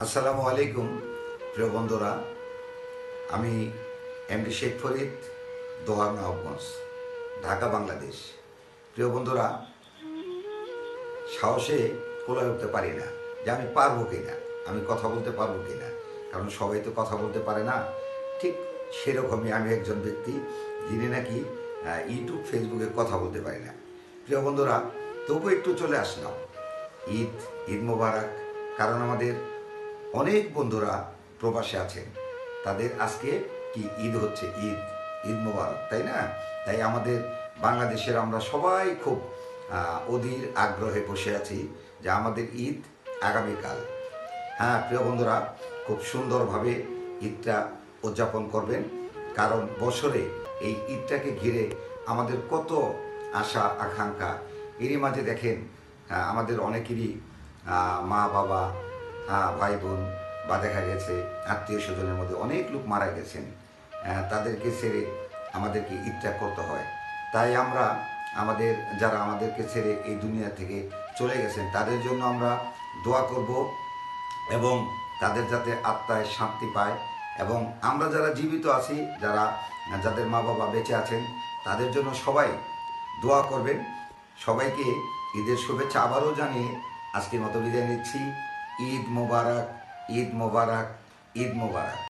আসসালামু আলাইকুম প্রিয় বন্ধুরা, আমি এমডি শেখ ফরিদ, দোহা নবাবগঞ্জ, ঢাকা, বাংলাদেশ। প্রিয় বন্ধুরা, সাহসে কোলায় উঠতে পারি না যে আমি পারবো কিনা, আমি কথা বলতে পারবো কিনা, কারণ সবাই তো কথা বলতে পারে না। ঠিক সেরকমই আমি একজন ব্যক্তি যিনি নাকি ইউটিউব ফেসবুকে কথা বলতে পারি না। প্রিয় বন্ধুরা, তবু একটু চলে আসলাম। ঈদ ঈদ মোবারক। কারণ আমাদের অনেক বন্ধুরা প্রবাসে আছেন, তাদের আজকে কি ঈদ হচ্ছে, ঈদ ঈদ মোবারক, তাই না? তাই আমাদের বাংলাদেশের আমরা সবাই খুব অধীর আগ্রহে বসে আছি যে আমাদের ঈদ আগামীকাল। হ্যাঁ প্রিয় বন্ধুরা, খুব সুন্দরভাবে ঈদটা উদযাপন করবেন, কারণ বছরে এই ঈদটাকে ঘিরে আমাদের কত আশা আকাঙ্ক্ষা। এরই মাঝে দেখেন আমাদের অনেকেরই মা বাবা, ভাই বোন, বা দেখা গেছে আত্মীয় স্বজনের মধ্যে অনেক লোক মারা গেছেন। তাদেরকে ছেড়ে আমাদেরকে ঈদটা করতে হয়। তাই আমরা যারা আমাদেরকে ছেড়ে এই দুনিয়া থেকে চলে গেছেন তাদের জন্য আমরা দোয়া করব, এবং তাদের যাতে আত্মায় শান্তি পায়। এবং আমরা যারা জীবিত আছি, যাদের মা বাবা বেঁচে আছেন, তাদের জন্য সবাই দোয়া করবেন। সবাইকে ঈদের শুভেচ্ছা আবারও জানিয়ে আজকের মতো বিদায় নিচ্ছি। ঈদ মোবারক, ঈদ মোবারক, ঈদ মোবারক।